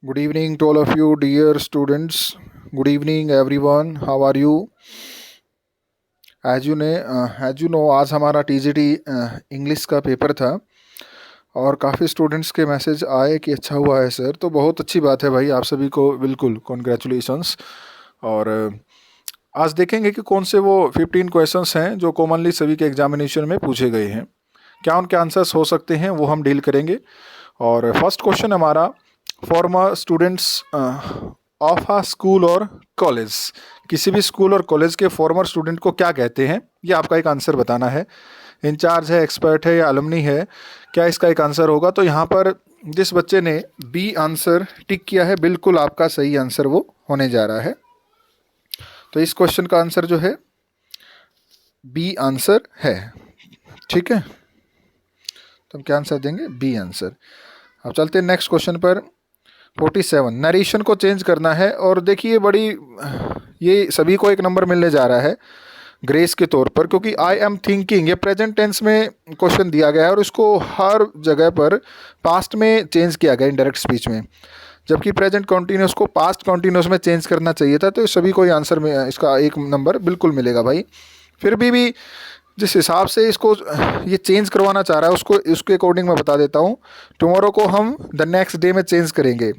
Good evening to all of you, dear students. Good evening, everyone. How are you? As you know, आज हमारा TGT English का paper था और काफ़ी students के मैसेज आए कि अच्छा हुआ है सर, तो बहुत अच्छी बात है भाई, आप सभी को बिल्कुल कॉन्ग्रेचुलेशंस। और आज देखेंगे कि कौन से वो 15 क्वेश्चंस हैं जो कॉमनली सभी के एग्जामिनेशन में पूछे गए हैं, क्या उनके आंसर्स हो सकते हैं वो हम डील करेंगे। और फर्स्ट क्वेश्चन हमारा, farmer students of a school और कॉलेज, किसी भी स्कूल और कॉलेज के फॉर्मर स्टूडेंट को क्या कहते हैं, ये आपका एक आंसर बताना है। इंचार्ज है, एक्सपर्ट है या अलमनी है, क्या इसका एक आंसर होगा। तो यहाँ पर जिस बच्चे ने बी आंसर टिक किया है, बिल्कुल आपका सही आंसर वो होने जा रहा है। तो इस क्वेश्चन का आंसर जो है बी आंसर है, ठीक है। तो हम क्या आंसर देंगे, बी आंसर। अब चलते हैं नेक्स्ट क्वेश्चन पर। 47, नरेशन को चेंज करना है और देखिए बड़ी, ये सभी को एक नंबर मिलने जा रहा है ग्रेस के तौर पर, क्योंकि आई एम थिंकिंग ये प्रेजेंट टेंस में क्वेश्चन दिया गया है और इसको हर जगह पर पास्ट में चेंज किया गया इनडायरेक्ट स्पीच में, जबकि प्रेजेंट कॉन्टिन्यूस को पास्ट कॉन्टिन्यूस में चेंज करना चाहिए था। तो सभी को ये आंसर में इसका एक नंबर बिल्कुल मिलेगा भाई। फिर भी जिस हिसाब से इसको ये चेंज करवाना चाह रहा है उसको उसके अकॉर्डिंग मैं बता देता हूँ। टुमारो को हम द नेक्स्ट डे में चेंज करेंगे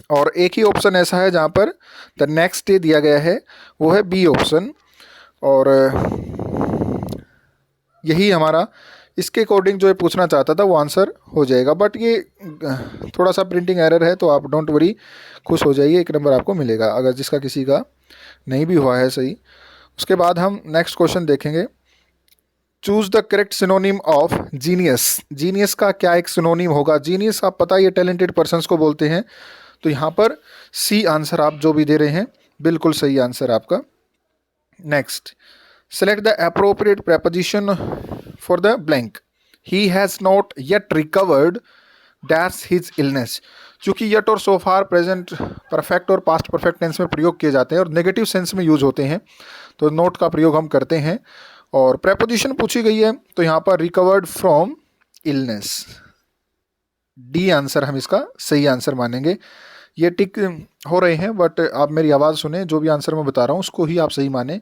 और एक ही ऑप्शन ऐसा है जहाँ पर द नेक्स्ट डे दिया गया है, वो है बी ऑप्शन। और यही हमारा इसके अकॉर्डिंग जो ये पूछना चाहता था वो आंसर हो जाएगा। बट ये थोड़ा सा प्रिंटिंग एरर है, तो आप डोंट वरी, खुश हो जाइए, एक नंबर आपको मिलेगा अगर जिसका किसी का नहीं भी हुआ है सही। उसके बाद हम नेक्स्ट क्वेश्चन देखेंगे। Choose the correct synonym of genius. Genius का क्या एक सिनोनिम होगा। जीनियस आप पता, ये टैलेंटेड पर्सन्स को बोलते हैं। तो यहाँ पर सी आंसर आप जो भी दे रहे हैं बिल्कुल सही आंसर आपका। Next, select the appropriate preposition for the blank. He has not yet recovered dash his illness. चूँकि येट और सो फार प्रेजेंट परफेक्ट और पास्ट परफेक्ट टेंस में प्रयोग किए जाते हैं और नेगेटिव सेंस में यूज होते हैं, तो नोट का प्रयोग हम करते हैं। और प्रेपोजिशन पूछी गई है तो यहाँ पर recovered from illness, D answer हम इसका सही आंसर मानेंगे। ये टिक हो रहे हैं बट आप मेरी आवाज़ सुने, जो भी आंसर मैं बता रहा हूँ उसको ही आप सही माने।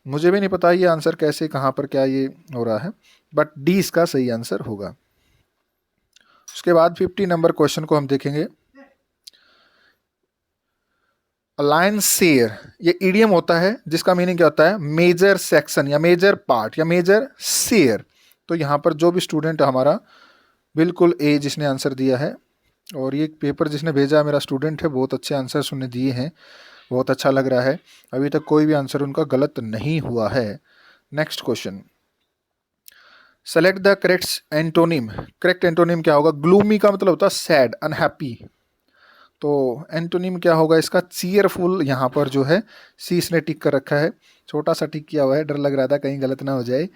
मुझे भी नहीं पता ये आंसर कैसे कहाँ पर क्या ये हो रहा है, बट डी इसका सही आंसर होगा। उसके बाद 50 नंबर क्वेश्चन को हम देखेंगे। अलायंस शेयर, ये ईडियम होता है जिसका मीनिंग क्या होता है, मेजर सेक्शन या मेजर पार्ट या मेजर शेयर। तो यहाँ पर जो भी स्टूडेंट हमारा बिल्कुल ए जिसने आंसर दिया है, और ये पेपर जिसने भेजा मेरा स्टूडेंट है, बहुत अच्छे आंसर उन्होंने दिए हैं, बहुत अच्छा लग रहा है। अभी तक कोई भी आंसर उनका गलत नहीं हुआ है। Next question, select the correct antonym. Correct antonym क्या होगा। ग्लूमी का मतलब होता है सैड, अनहैप्पी। तो एंटोनिम क्या होगा इसका, चीयरफुल। यहाँ पर जो है सी इसने टिक कर रखा है, छोटा सा टिक किया हुआ है, डर लग रहा था कहीं गलत ना हो जाए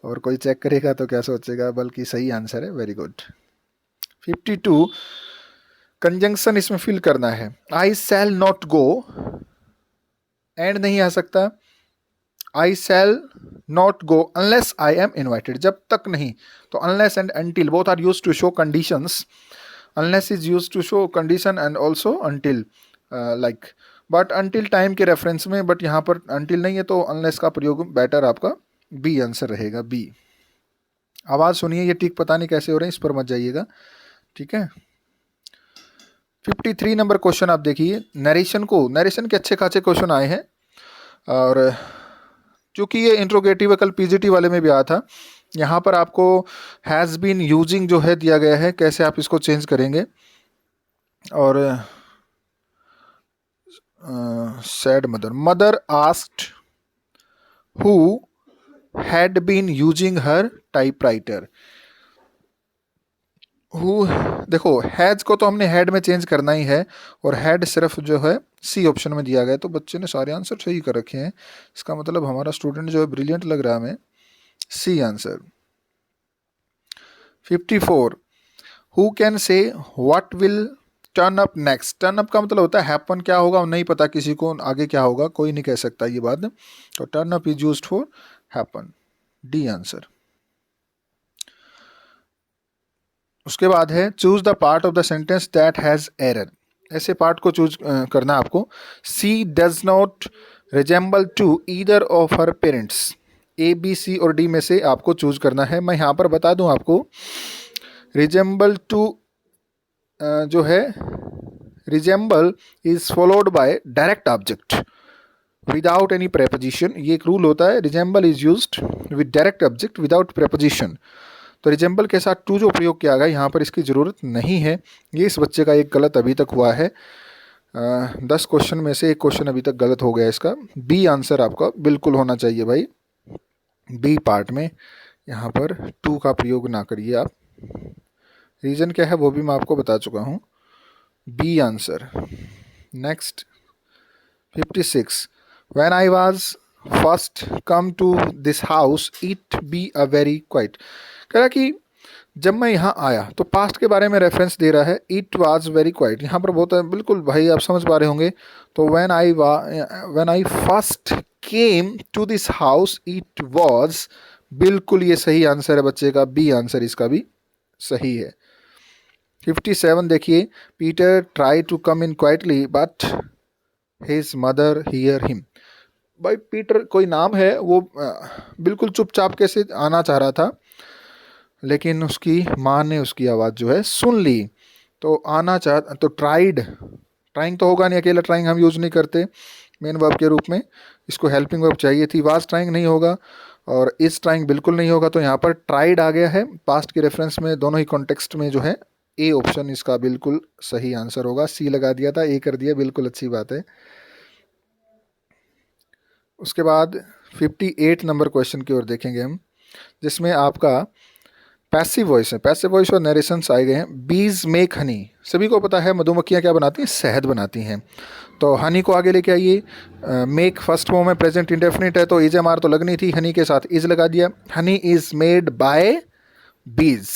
और कोई चेक करेगा तो क्या सोचेगा, बल्कि सही आंसर है, वेरी गुड। 52, कंजंक्शन इसमें फिल करना है। I shall not go, and नहीं आ सकता। I shall not go unless I am invited, जब तक नहीं। तो unless and until both are use to show conditions. Unless is use to show condition and also until, like, but until time के reference में, but यहाँ पर until नहीं है तो अनलेस का प्रयोग बेटर आपका बी आंसर रहेगा, बी। आवाज़ सुनिए, ये टिक पता नहीं कैसे हो रहे हैं, इस पर मत जाइएगा, ठीक है। 53 नंबर क्वेश्चन आप देखिए। नरेशन के अच्छे खासे क्वेश्चन आए हैं और चूँकि ये इंट्रोगेटिव है, कल पीजीटी वाले में भी आया था। यहाँ पर आपको हैज़ बीन यूजिंग जो है दिया गया है, कैसे आप इसको चेंज करेंगे। और said mother asked who had been using her typewriter. Who, देखो हैज को तो हमने हेड में चेंज करना ही है और हेड सिर्फ जो है सी ऑप्शन में दिया गया, तो बच्चे ने सारे आंसर सही कर रखे हैं। इसका मतलब हमारा स्टूडेंट जो है ब्रिलियंट लग रहा है हमें, C answer. 54, who can say what will turn up next. Turn up का मतलब होता है हैपन, क्या होगा नहीं पता किसी को, आगे क्या होगा कोई नहीं कह सकता ये बात। तो turn up is used for happen, D answer. उसके बाद है choose the part of the sentence that has error. ऐसे पार्ट को चूज करना है आपको। She does not resemble to either of her parents. A B C और D में से आपको चूज करना है। मैं यहाँ पर बता दूँ आपको, रिजेंबल टू जो है, resemble is followed by direct object without any preposition. ये एक रूल होता है, resemble is used with direct object without preposition. तो रिजेंबल के साथ टू जो प्रयोग किया गया यहाँ पर इसकी ज़रूरत नहीं है। ये इस बच्चे का एक गलत अभी तक हुआ है। 10 क्वेश्चन में से एक क्वेश्चन अभी तक गलत हो गया इसका। बी आंसर आपका बिल्कुल होना चाहिए भाई। बी पार्ट में यहाँ पर टू का प्रयोग ना करिए आप। रीज़न क्या है वो भी मैं आपको बता चुका हूँ। B answer. Next 56, when I was first come to this house it be a very quiet. कह रहा कि जब मैं यहाँ आया, तो पास्ट के बारे में रेफरेंस दे रहा है। इट वाज वेरी क्वाइट यहाँ पर बहुत है, बिल्कुल भाई आप समझ पा रहे होंगे। तो when I first came to this house it was, बिल्कुल ये सही आंसर है बच्चे का। बी आंसर इसका भी सही है। 57 देखिए, Peter try to come in quietly but his mother hear him. भाई पीटर कोई नाम है, वो बिल्कुल चुपचाप कैसे आना चाह रहा था, लेकिन उसकी माँ ने उसकी आवाज़ जो है सुन ली। तो आना चाह, तो ट्राइंग तो होगा नहीं, अकेला ट्राइंग हम यूज़ नहीं करते मेन वर्ब के रूप में। इसको हेल्पिंग वर्ब चाहिए थी। वाज ट्राइंग नहीं होगा और इज ट्राइंग बिल्कुल नहीं होगा। तो यहाँ पर ट्राइड आ गया है पास्ट के रेफरेंस में, दोनों ही कॉन्टेक्स्ट में जो है। ए ऑप्शन इसका बिल्कुल सही आंसर होगा। सी लगा दिया था, ए कर दिया, बिल्कुल अच्छी बात है। उसके बाद 58 नंबर क्वेश्चन की ओर देखेंगे हम, जिसमें आपका पैसिव वॉइस है। पैसिव वॉइस और नरेशंस आए गए हैं। बीज मेक हनी। सभी को पता है मधुमक्खियाँ क्या बनाती हैं, शहद बनाती हैं। तो हनी को आगे लेके आइए। मेक फर्स्ट फॉर्म में प्रेजेंट इंडेफिनिट है, तो इज एम आर तो लगनी थी, हनी के साथ इज लगा दिया। हनी इज मेड बाय बीज।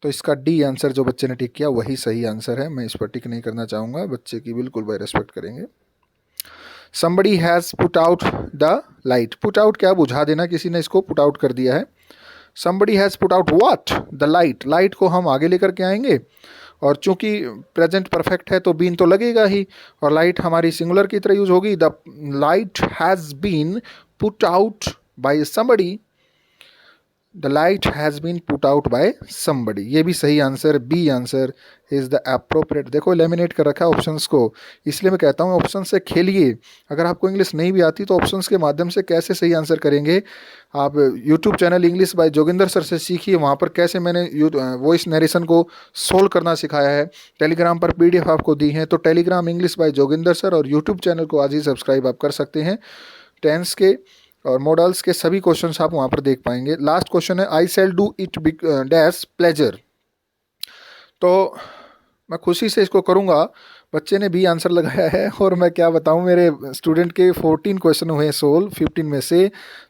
तो इसका डी आंसर जो बच्चे ने टिक किया वही सही आंसर है। मैं इस पर टिक नहीं करना चाहूँगा, बच्चे की बिल्कुल भाई रेस्पेक्ट करेंगे। somebody has put out the light। Put out क्या, बुझा देना, किसी ने इसको पुट आउट कर दिया है। somebody has put out what, the light। Light को हम आगे लेकर के आएंगे, और चूंकि प्रेजेंट परफेक्ट है तो बीन तो लगेगा ही, और लाइट हमारी सिंगुलर की तरह यूज होगी। The light has been put out by somebody। The light has been put out by somebody। ये भी सही answer, B answer is the appropriate. देखो लेमिनेट कर रखा है ऑप्शंस को, इसलिए मैं कहता हूँ ऑप्शन से खेलिए। अगर आपको इंग्लिश नहीं भी आती तो ऑप्शंस के माध्यम से कैसे सही आंसर करेंगे। आप YouTube channel English by Joginder sir से सीखिए, वहाँ पर कैसे मैंने वॉइस नरेशन को सोल्व करना सिखाया है। टेलीग्राम पर PDF आपको दी है। तो Telegram English by Joginder sir और यूट्यूब चैनल को आज ही सब्सक्राइब आप कर सकते हैं। टेंस के और मॉडल्स के सभी क्वेश्चंस आप वहाँ पर देख पाएंगे। लास्ट क्वेश्चन है, I shall do it dash pleasure. तो मैं खुशी से इसको करूँगा। बच्चे ने भी आंसर लगाया है, और मैं क्या बताऊँ, मेरे स्टूडेंट के 14 क्वेश्चन हुए सोल्व 15 में से।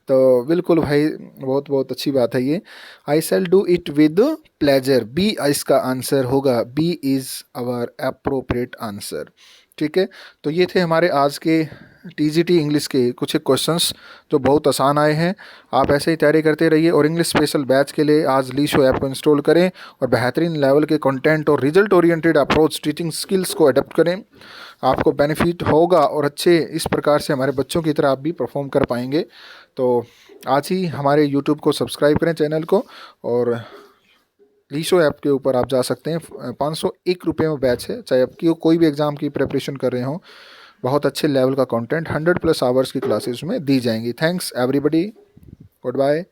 तो बिल्कुल भाई बहुत बहुत अच्छी बात है ये। I shall do it with pleasure, B इसका आंसर होगा। B is our appropriate answer. ठीक है, तो ये थे हमारे आज के TGT इंग्लिश के कुछ एक क्वेश्चंस जो बहुत आसान आए हैं। आप ऐसे ही तैयारी करते रहिए, और इंग्लिश स्पेशल बैच के लिए आज लीशो ऐप को इंस्टॉल करें और बेहतरीन लेवल के कंटेंट और result oriented approach teaching skills को अडेप्ट करें। आपको बेनिफिट होगा और अच्छे इस प्रकार से हमारे बच्चों की तरह आप भी परफॉर्म कर पाएंगे। तो आज ही हमारे यूट्यूब को सब्सक्राइब करें, चैनल को, और लीशो ऐप के ऊपर आप जा सकते हैं। 501 रुपये में बैच है, चाहे आपकी कोई भी एग्ज़ाम की प्रिपरेशन कर रहे हों। बहुत अच्छे लेवल का कंटेंट 100+ आवर्स की क्लासेस में दी जाएंगी। Thanks everybody, good bye.